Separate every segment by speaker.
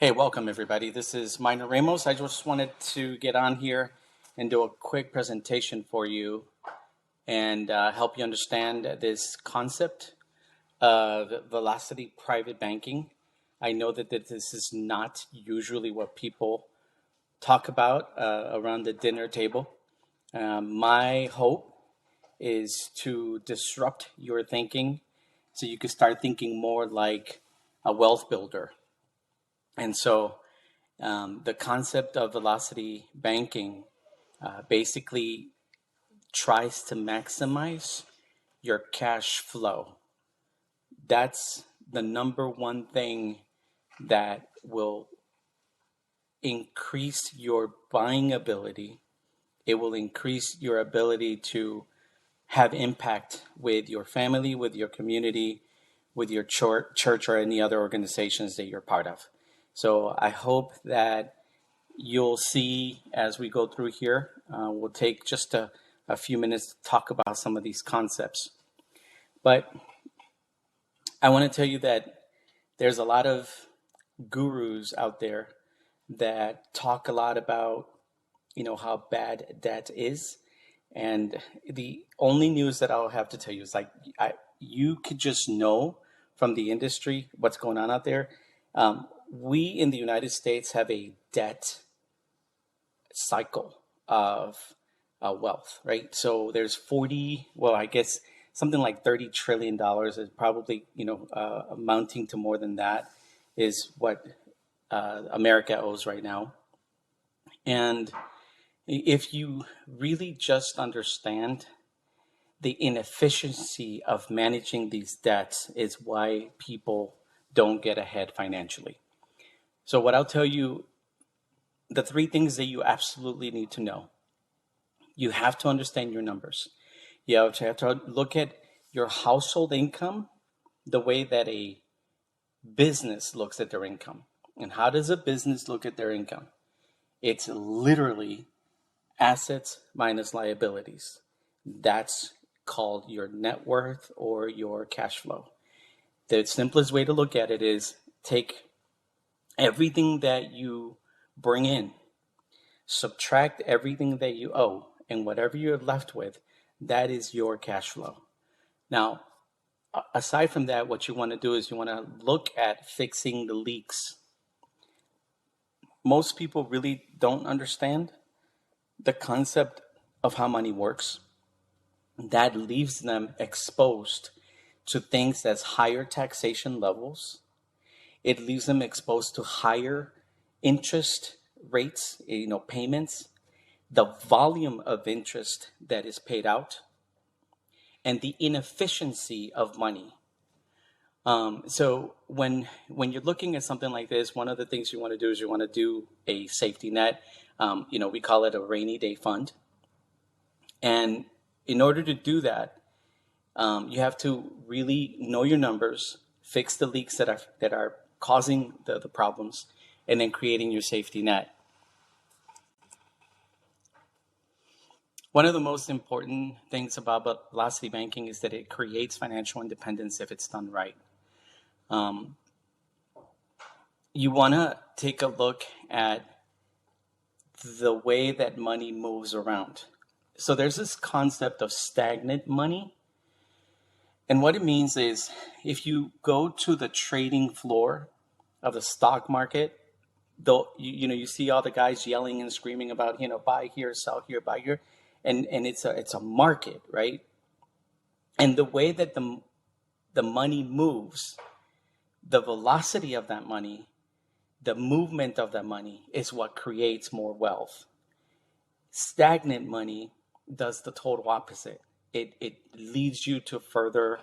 Speaker 1: Hey, welcome everybody. This is Minor Ramos. I just wanted to get on here and do a quick presentation for you and help you understand this concept of velocity private banking. I know that this is not usually what people talk about around the dinner table. My hope is to disrupt your thinking so you can start thinking more like a wealth builder. And so the concept of velocity banking basically tries to maximize your cash flow. That's the number one thing that will increase your buying ability. It will increase your ability to have impact with your family, with your community, with your church or any other organizations that you're part of. So I hope that you'll see as we go through here. We'll take just a few minutes to talk about some of these concepts. But I want to tell you that there's a lot of gurus out there that talk a lot about, how bad debt is. And the only news that I'll have to tell you is you could just know from the industry what's going on out there. We in the United States have a debt cycle of wealth, right? So there's I guess something like $30 trillion is probably, amounting to more than that is what America owes right now. And if you really just understand the inefficiency of managing these debts is why people don't get ahead financially. So what I'll tell you, the three things that you absolutely need to know. You have to understand your numbers. You have to look at your household income the way that a business looks at their income. And how does a business look at their income? It's literally assets minus liabilities. That's called your net worth or your cash flow. The simplest way to look at it is take everything that you bring in, subtract everything that you owe, and whatever you're left with, that is your cash flow. Now, aside from that, what you want to do is you want to look at fixing the leaks. Most people really don't understand the concept of how money works. That leaves them exposed to things as higher taxation levels. It leaves them exposed to higher interest rates, payments, the volume of interest that is paid out, and the inefficiency of money. So when you're looking at something like this, one of the things you want to do is you want to do a safety net. We call it a rainy day fund. And in order to do that, you have to really know your numbers, fix the leaks that are causing the problems, and then creating your safety net. One of the most important things about velocity banking is that it creates financial independence if it's done right. You want to take a look at the way that money moves around. So there's this concept of stagnant money. And what it means is if you go to the trading floor of the stock market, you see all the guys yelling and screaming about, buy here, sell here, buy here. And it's a market, right? And the way that the money moves, the velocity of that money, the movement of that money is what creates more wealth. Stagnant money does the total opposite. It leads you to further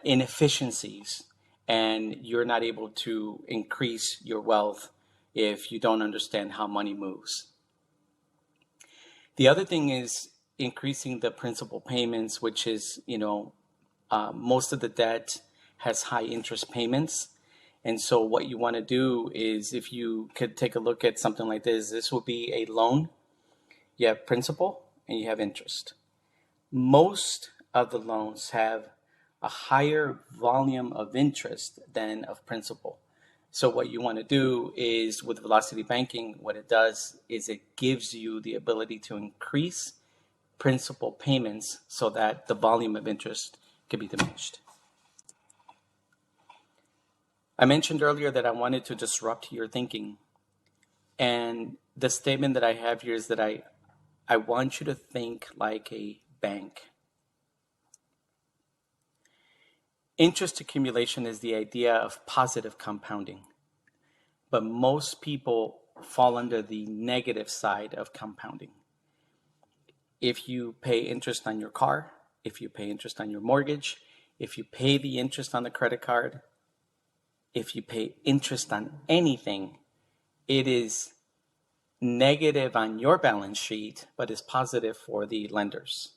Speaker 1: inefficiencies, and you're not able to increase your wealth if you don't understand how money moves. The other thing is increasing the principal payments, which is, most of the debt has high interest payments. And so what you want to do is, if you could take a look at something like this will be a loan. You have principal and you have interest. Most of the loans have a higher volume of interest than of principal. So what you want to do is with velocity banking, what it does is it gives you the ability to increase principal payments so that the volume of interest can be diminished. I mentioned earlier that I wanted to disrupt your thinking. And the statement that I have here is that I want you to think like a bank. Interest accumulation is the idea of positive compounding, but most people fall under the negative side of compounding. If you pay interest on your car, if you pay interest on your mortgage, if you pay the interest on the credit card, if you pay interest on anything, it is negative on your balance sheet, but is positive for the lenders.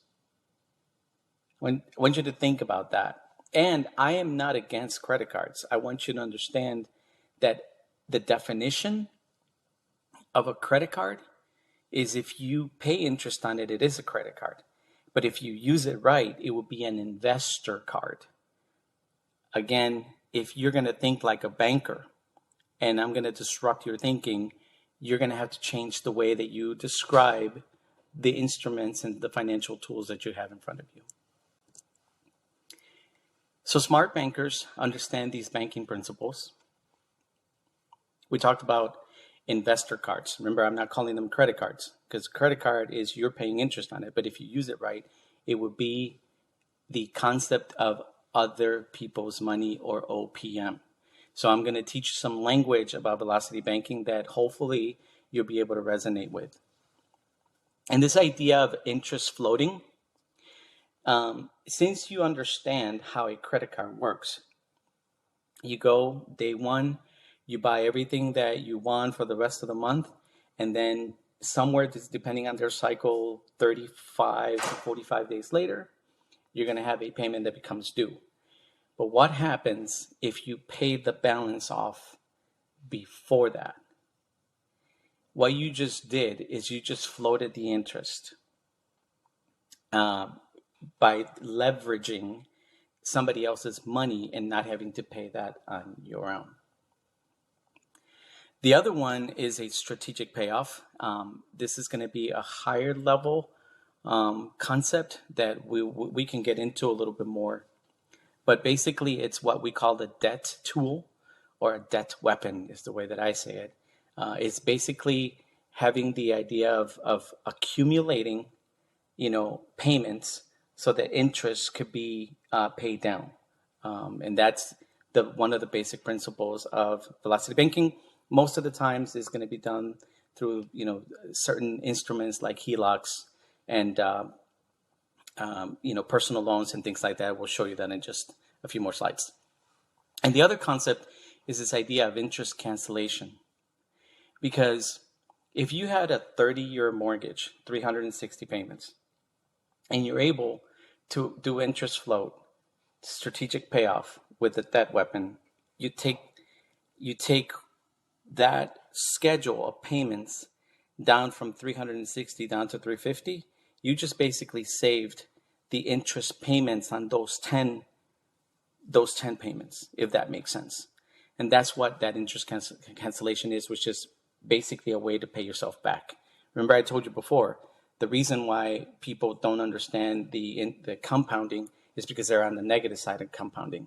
Speaker 1: I want you to think about that. And I am not against credit cards. I want you to understand that the definition of a credit card is if you pay interest on it, it is a credit card. But if you use it right, it will be an investor card. Again, if you're going to think like a banker, and I'm going to disrupt your thinking, you're going to have to change the way that you describe the instruments and the financial tools that you have in front of you. So smart bankers understand these banking principles. We talked about investor cards. Remember, I'm not calling them credit cards because credit card is you're paying interest on it. But if you use it right, it would be the concept of other people's money, or OPM. So I'm going to teach some language about velocity banking that hopefully you'll be able to resonate with. And this idea of interest floating, since you understand how a credit card works, you go day one, you buy everything that you want for the rest of the month, and then somewhere, depending on their cycle, 35 to 45 days later, you're going to have a payment that becomes due. But what happens if you pay the balance off before that? What you just did is you just floated the interest by leveraging somebody else's money and not having to pay that on your own. The other one is a strategic payoff. This is going to be a higher level concept that we can get into a little bit more. But basically, it's what we call the debt tool, or a debt weapon is the way that I say it. It's basically having the idea of accumulating, payments so that interest could be paid down. And that's one of the basic principles of velocity banking. Most of the times is going to be done through, certain instruments like HELOCs and, personal loans and things like that. We'll show you that in just a few more slides. And the other concept is this idea of interest cancellation. Because if you had a 30-year mortgage, 360 payments, and you're able to do interest float, strategic payoff with the debt weapon, you take that schedule of payments down from 360 down to 350, you just basically saved the interest payments on those 10 payments, if that makes sense. And that's what that interest cancellation is, which is basically a way to pay yourself back. Remember, I told you before, the reason why people don't understand the compounding is because they're on the negative side of compounding.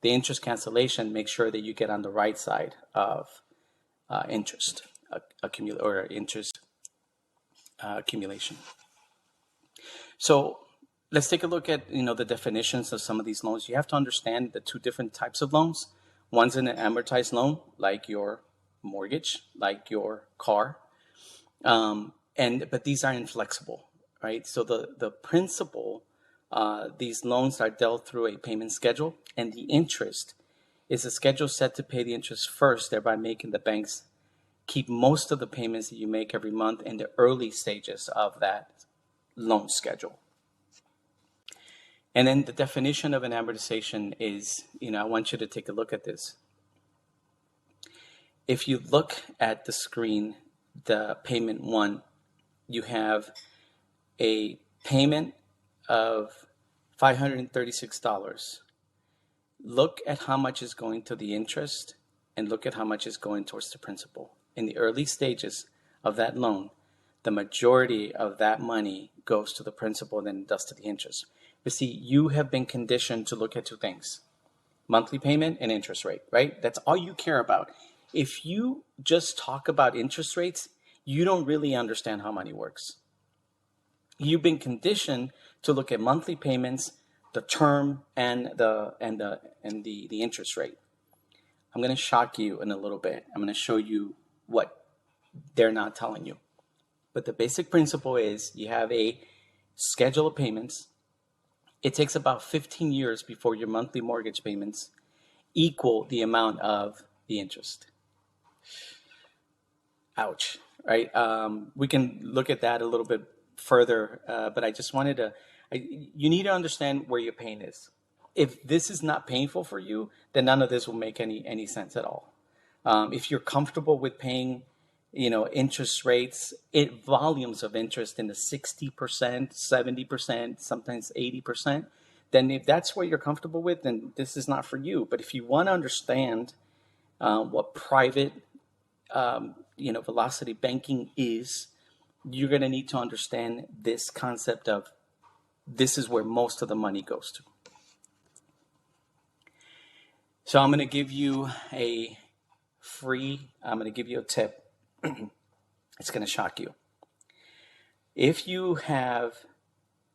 Speaker 1: The interest cancellation makes sure that you get on the right side of interest accumulation. So let's take a look at the definitions of some of these loans. You have to understand the two different types of loans. One's an amortized loan, like your mortgage, like your car, but these are inflexible, right? So the principal, these loans are dealt through a payment schedule, and the interest is a schedule set to pay the interest first, thereby making the banks keep most of the payments that you make every month in the early stages of that loan schedule. And then the definition of an amortization is, I want you to take a look at this. If you look at the screen, the payment one, you have a payment of $536. Look at how much is going to the interest and look at how much is going towards the principal. In the early stages of that loan, the majority of that money goes to the principal than it does to the interest. But see, you have been conditioned to look at two things: monthly payment and interest rate, right? That's all you care about. If you just talk about interest rates, you don't really understand how money works. You've been conditioned to look at monthly payments, the term, and the interest rate. I'm going to shock you in a little bit. I'm going to show you what they're not telling you. But the basic principle is you have a schedule of payments. It takes about 15 years before your monthly mortgage payments equal the amount of the interest. Ouch, right? We can look at that a little bit further, but I just wanted to, you need to understand where your pain is. If this is not painful for you, then none of this will make any sense at all. If you're comfortable with paying, interest rates, volumes of interest in the 60%, 70%, sometimes 80%, then if that's what you're comfortable with, then this is not for you. But if you want to understand what private, velocity banking is, you're going to need to understand this concept of this is where most of the money goes to. So I'm going to give you a tip. It's going to shock you. If you have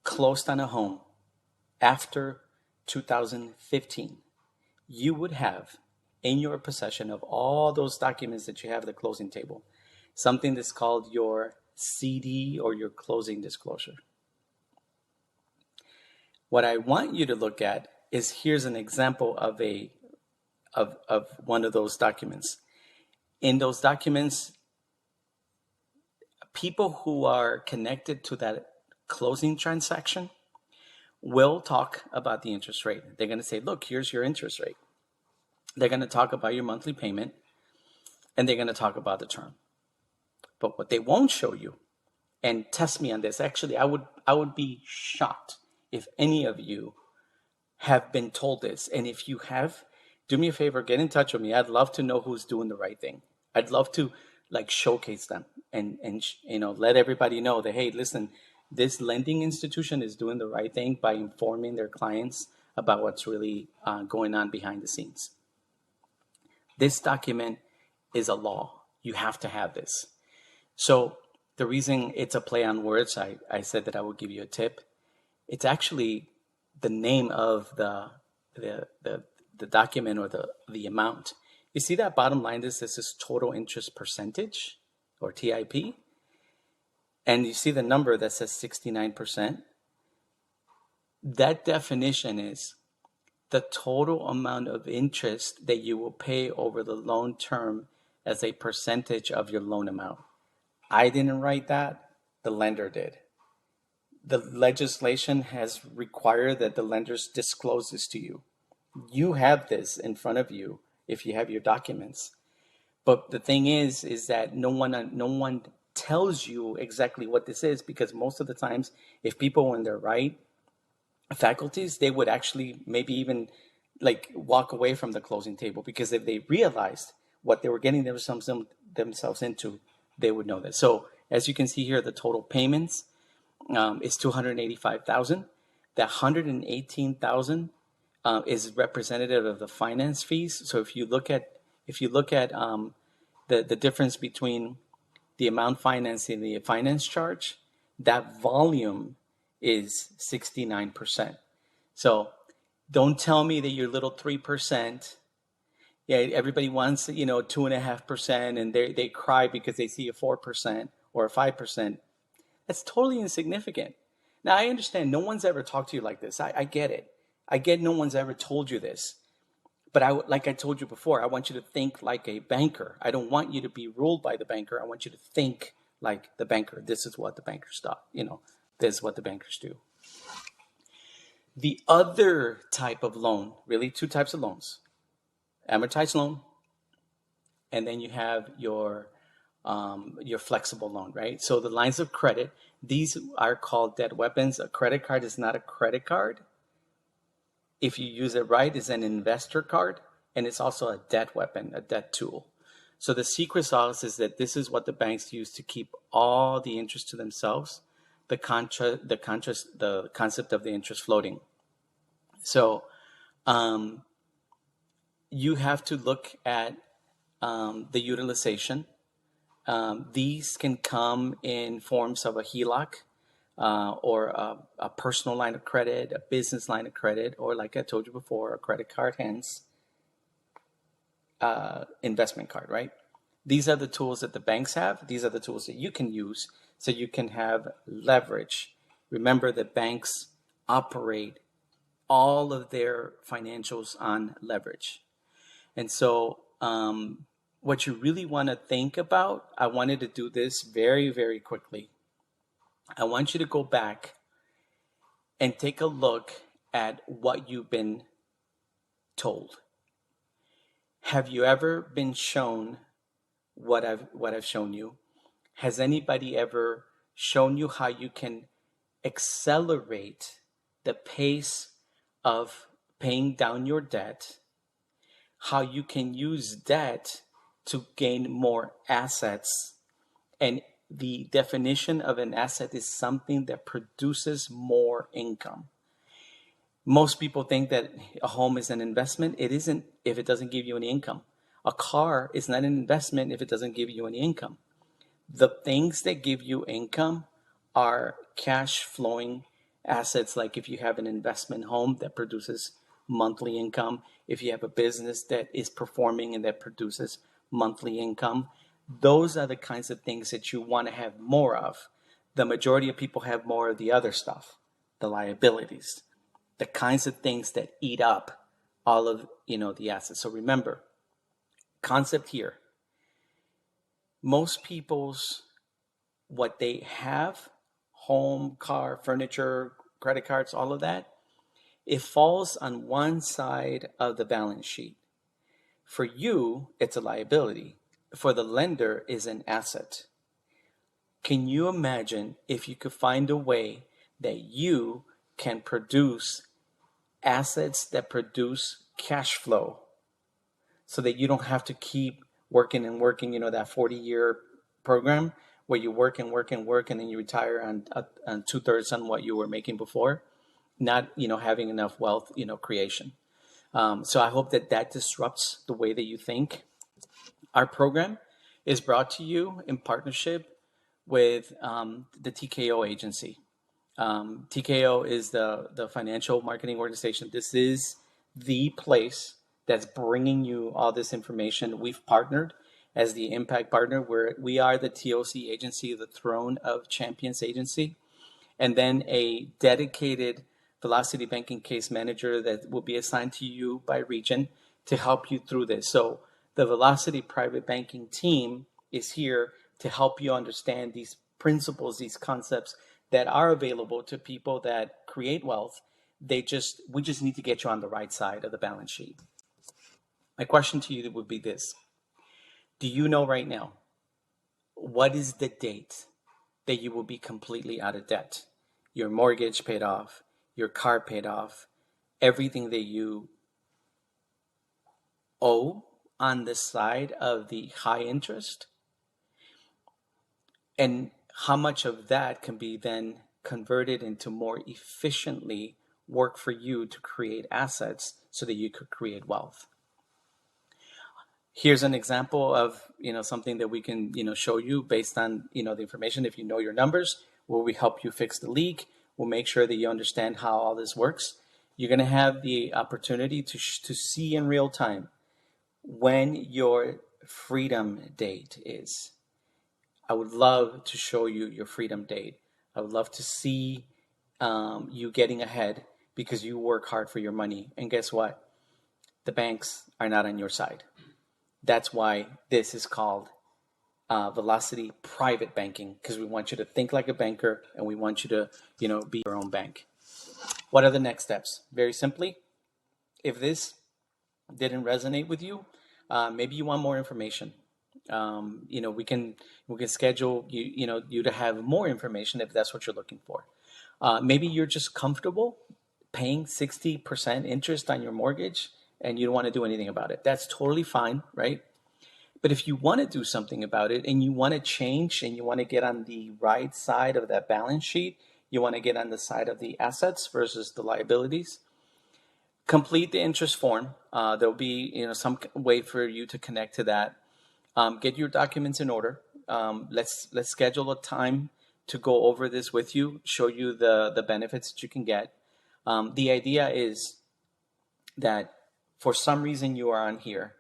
Speaker 1: closed on a home after 2015, you would have in your possession of all those documents that you have at the closing table something that's called your CD, or your closing disclosure. What I want you to look at is, here's an example of one of those documents. In those documents, people who are connected to that closing transaction will talk about the interest rate. They're going to say, look, here's your interest rate. They're going to talk about your monthly payment, and they're going to talk about the term. But what they won't show you, and test me on this, actually, I would be shocked if any of you have been told this. And if you have, do me a favor, get in touch with me. I'd love to know who's doing the right thing. I'd love to showcase them and let everybody know that, hey, listen, this lending institution is doing the right thing by informing their clients about what's really going on behind the scenes. This document is a law. You have to have this. So the reason it's a play on words, I said that I would give you a tip. It's actually the name of the document, or the amount. You see that bottom line, this is total interest percentage, or TIP. And you see the number that says 69%. That definition is the total amount of interest that you will pay over the loan term as a percentage of your loan amount. I didn't write that, the lender did. The legislation has required that the lenders disclose this to you. You have this in front of you if you have your documents. But the thing is that no one tells you exactly what this is, because most of the times, if people were in their right faculties, they would actually maybe even walk away from the closing table, because if they realized what they were getting themselves into, they would know that. So as you can see here, the total payments is $285,000. That $118,000 is representative of the finance fees. So if you look at the difference between the amount financed and the finance charge, that volume is 69%. So don't tell me that your little 3%. Yeah, everybody wants 2.5%, and they cry because they see a 4% or a 5%. That's totally insignificant. Now, I understand no one's ever talked to you like this. I get it. I get no one's ever told you this. But like I told you before, I want you to think like a banker. I don't want you to be ruled by the banker. I want you to think like the banker. This is what the bankers do. This is what the bankers do. The other type of loan, really two types of loans: amortized loan, and then you have your flexible loan, right? So the lines of credit, these are called debt weapons. A credit card is not a credit card. If you use it right, it's an investor card. and it's also a debt weapon, a debt tool. So the secret sauce is that this is what the banks use to keep all the interest to themselves, the concept of the interest floating. So you have to look at the utilization. These can come in forms of a HELOC, or a personal line of credit, a business line of credit, or like I told you before, a credit card, hence investment card, right? These are the tools that the banks have. These are the tools that you can use so you can have leverage. Remember that banks operate all of their financials on leverage. And so what you really want to think about, I wanted to do this very, very quickly. I want you to go back and take a look at what you've been told. Have you ever been shown what I've shown you? Has anybody ever shown you how you can accelerate the pace of paying down your debt? How you can use debt to gain more assets? And the definition of an asset is something that produces more income. Most people think that a home is an investment. It isn't if it doesn't give you any income. A car is not an investment if it doesn't give you any income. The things that give you income are cash flowing assets, like if you have an investment home that produces monthly income, if you have a business that is performing and that produces monthly income. Those are the kinds of things that you want to have more of. The majority of people have more of the other stuff, the liabilities, the kinds of things that eat up all of the assets. So remember, concept here, most people's what they have, home, car, furniture, credit cards, all of that, it falls on one side of the balance sheet. For you, it's a liability. For the lender, is an asset. Can you imagine if you could find a way that you can produce assets that produce cash flow so that you don't have to keep working and working, that 40-year program where you work and work and work and then you retire on 2/3 on what you were making before, not, having enough wealth, creation. So I hope that disrupts the way that you think. Our program is brought to you in partnership with the TKO agency. TKO is the financial marketing organization. This is the place that's bringing you all this information. We've partnered as the impact partner, where we are the TOC agency, the Throne of Champions agency, and then a dedicated Velocity Banking case manager that will be assigned to you by region to help you through this. So the Velocity Private Banking team is here to help you understand these principles, these concepts that are available to people that create wealth. We just need to get you on the right side of the balance sheet. My question to you would be this. Do you know right now, what is the date that you will be completely out of debt? Your mortgage paid off, your car paid off, everything that you owe on the side of the high interest, and how much of that can be then converted into more efficiently work for you to create assets so that you could create wealth. Here's an example of something that we can show you based on the information. If you know your numbers, where we help you fix the leak, we'll make sure that you understand how all this works. You're going to have the opportunity to see in real time when your freedom date is. I would love to show you your freedom date. I would love to see you getting ahead because you work hard for your money. And guess what? The banks are not on your side. That's why this is called Velocity Private Banking, because we want you to think like a banker and we want you to, be your own bank. What are the next steps? Very simply, if this didn't resonate with you, maybe you want more information. We can schedule you to have more information if that's what you're looking for. Maybe you're just comfortable paying 60% interest on your mortgage and you don't want to do anything about it. That's totally fine, right? But if you want to do something about it and you want to change and you want to get on the right side of that balance sheet, you want to get on the side of the assets versus the liabilities, complete the interest form. There'll be some way for you to connect to that. Get your documents in order. Let's schedule a time to go over this with you, show you the benefits that you can get. The idea is that for some reason you are on here.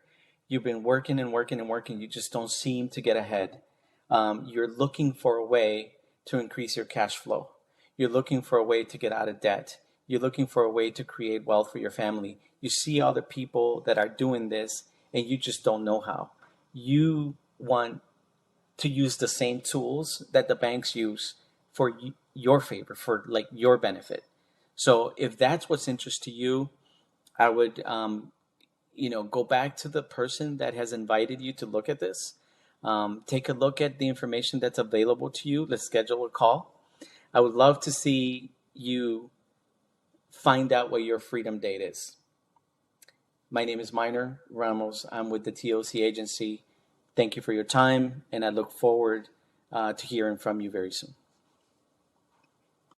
Speaker 1: You've been working and working and working. You just don't seem to get ahead. You're looking for a way to increase your cash flow. You're looking for a way to get out of debt. You're looking for a way to create wealth for your family. You see other people that are doing this and you just don't know how. You want to use the same tools that the banks use for your favor, for like your benefit. So if that's what's interest to you, I would go back to the person that has invited you to look at this. Take a look at the information that's available to you. Let's schedule a call. I would love to see you find out what your freedom date is. My name is Minor Ramos. I'm with the TOC agency. Thank you for your time, and I look forward to hearing from you very soon.